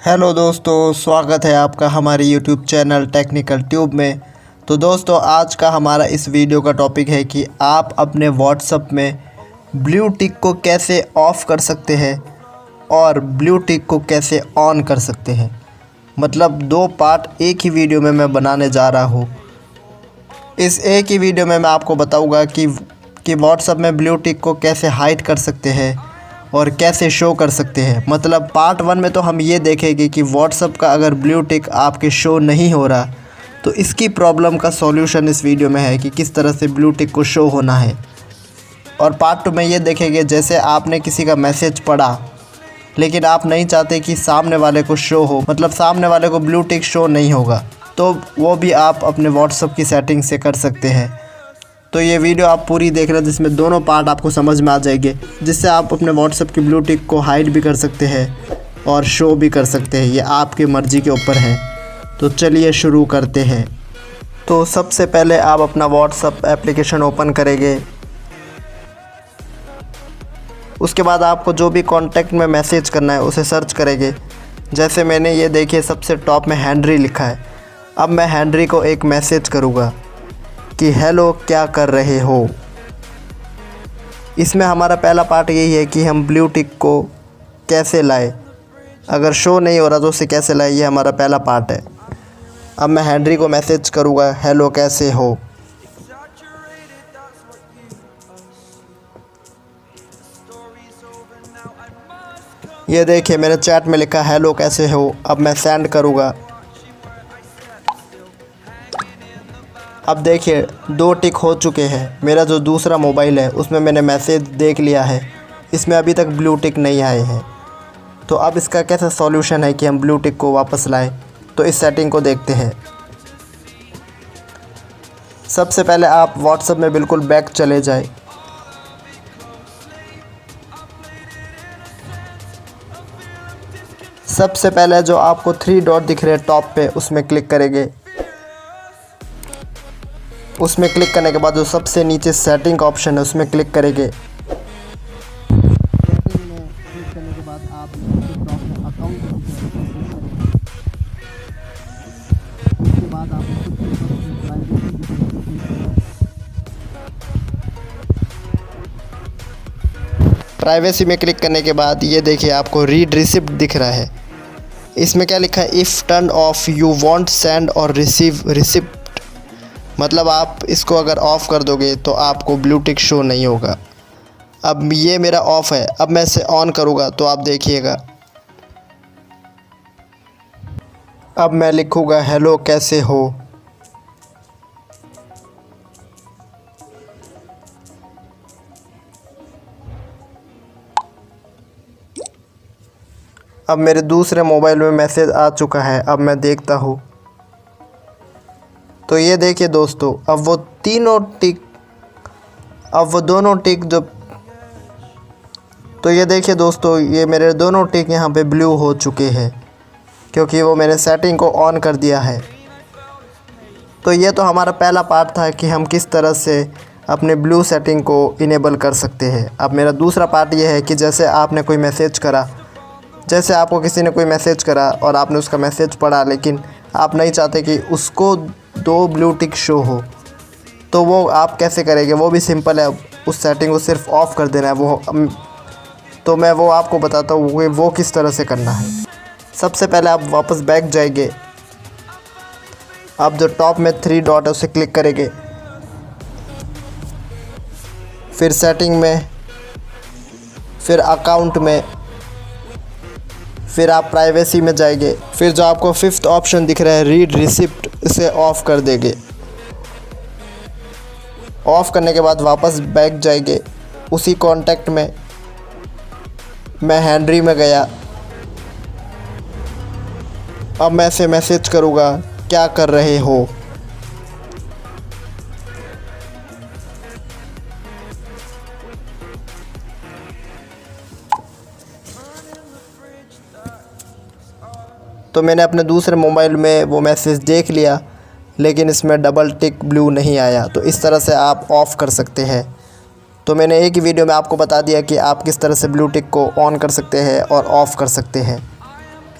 Hello दोस्तों, स्वागत है आपका हमारे यूट्यूब चैनल टेक्निकल ट्यूब में। तो दोस्तों, आज का हमारा इस वीडियो का टॉपिक है कि आप अपने व्हाट्सएप में ब्लू टिक को कैसे ऑफ़ कर सकते हैं और ब्लू टिक को कैसे ऑन कर सकते हैं। मतलब दो पार्ट एक ही वीडियो में मैं बनाने जा रहा हूँ। इस एक ही वीडियो में मैं आपको बताऊँगा कि व्हाट्सएप में ब्लू टिक को कैसे हाइड कर सकते हैं और कैसे शो कर सकते हैं। मतलब पार्ट 1 में तो हम ये देखेंगे कि व्हाट्सएप का अगर ब्लू टिक आपके शो नहीं हो रहा तो इसकी प्रॉब्लम का सॉल्यूशन इस वीडियो में है कि किस तरह से ब्लू टिक को शो होना है। और पार्ट 2 में ये देखेंगे जैसे आपने किसी का मैसेज पढ़ा लेकिन आप नहीं चाहते कि सामने वाले को शो हो, मतलब सामने वाले को ब्लू टिक शो नहीं होगा, तो वो भी आप अपने व्हाट्सएप की सेटिंग से कर सकते हैं। तो ये वीडियो आप पूरी देख रहे हैं जिसमें दोनों पार्ट आपको समझ में आ जाएंगे, जिससे आप अपने व्हाट्सएप की ब्लू टिक को हाइड भी कर सकते हैं और शो भी कर सकते हैं। ये आपकी मर्ज़ी के ऊपर है। तो चलिए शुरू करते हैं। तो सबसे पहले आप अपना व्हाट्सएप एप्लीकेशन ओपन करेंगे। उसके बाद आपको जो भी कॉन्टैक्ट में मैसेज करना है उसे सर्च करेंगे। जैसे मैंने ये देखिए सबसे टॉप में हेनरी लिखा है। अब मैं हेनरी को एक मैसेज करूँगा कि हेलो क्या कर रहे हो। इसमें हमारा पहला पार्ट यही है कि हम ब्लू टिक को कैसे लाए, अगर शो नहीं हो रहा तो उसे कैसे लाए, ये हमारा पहला पार्ट है। अब मैं हेनरी को मैसेज करूँगा हेलो कैसे हो। ये देखिए मैंने चैट में लिखा हेलो कैसे हो। अब मैं सेंड करूँगा। अब देखिए 2 टिक हो चुके हैं। मेरा जो दूसरा मोबाइल है उसमें मैंने मैसेज देख लिया है, इसमें अभी तक ब्लू टिक नहीं आए हैं। तो अब इसका कैसा सॉल्यूशन है कि हम ब्लू टिक को वापस लाएं, तो इस सेटिंग को देखते हैं। सबसे पहले आप व्हाट्सएप में बिल्कुल बैक चले जाए। सबसे पहले जो आपको 3 डॉट दिख रहे हैं टॉप पे, उसमें क्लिक करेंगे। उसमें क्लिक करने के बाद जो सबसे नीचे सेटिंग का ऑप्शन है उसमें क्लिक करेंगे। सेटिंग में क्लिक करने के बाद आप अकाउंट उसके बाद आप प्राइवेसी में क्लिक करने के बाद ये देखिए आपको रीड रिसिप्ट दिख रहा है। इसमें क्या लिखा है, if turn off you want send और रिसीव रिसिप्ट। मतलब आप इसको अगर ऑफ़ कर दोगे तो आपको ब्लू टिक शो नहीं होगा। अब ये मेरा ऑफ़ है। अब मैं इसे ऑन करूँगा तो आप देखिएगा। अब मैं लिखूँगा हेलो कैसे हो। अब मेरे दूसरे मोबाइल में मैसेज आ चुका है। अब मैं देखता हूँ तो ये देखिए दोस्तों, अब वो दोनों टिक जो, तो ये देखिए दोस्तों, ये मेरे दोनों टिक यहाँ पे ब्लू हो चुके हैं क्योंकि वो मैंने सेटिंग को ऑन कर दिया है। तो ये तो हमारा पहला पार्ट था कि हम किस तरह से अपने ब्लू सेटिंग को इनेबल कर सकते हैं। अब मेरा दूसरा पार्ट ये है कि जैसे आपने कोई मैसेज करा, जैसे आपको किसी ने कोई मैसेज करा और आपने उसका मैसेज पढ़ा लेकिन आप नहीं चाहते कि उसको 2 ब्लू टिक शो हो, तो वो आप कैसे करेंगे। वो भी सिंपल है, उस सेटिंग को सिर्फ ऑफ़ कर देना है। तो मैं वो आपको बताता हूँ कि वो किस तरह से करना है। सबसे पहले आप वापस बैक जाएंगे। आप जो टॉप में 3 डॉट है उसे क्लिक करेंगे, फिर सेटिंग में, फिर अकाउंट में, फिर आप प्राइवेसी में जाएंगे। फिर जो आपको 5th ऑप्शन दिख रहा है रीड रिसिप्ट, इसे ऑफ़ कर देंगे। ऑफ़ करने के बाद वापस बैक जाएंगे। उसी कॉन्टैक्ट में मैं हेनरी में गया। अब मैं इसे मैसेज करूँगा क्या कर रहे हो। तो मैंने अपने दूसरे मोबाइल में वो मैसेज देख लिया लेकिन इसमें डबल टिक ब्लू नहीं आया। तो इस तरह से आप ऑफ़ कर सकते हैं। तो मैंने एक ही वीडियो में आपको बता दिया कि आप किस तरह से ब्लू टिक को ऑन कर सकते हैं और ऑफ़ कर सकते हैं।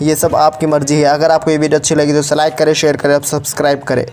ये सब आपकी मर्ज़ी है। अगर आपको ये वीडियो अच्छी लगी तो लाइक करें, शेयर करें, सब्सक्राइब करें।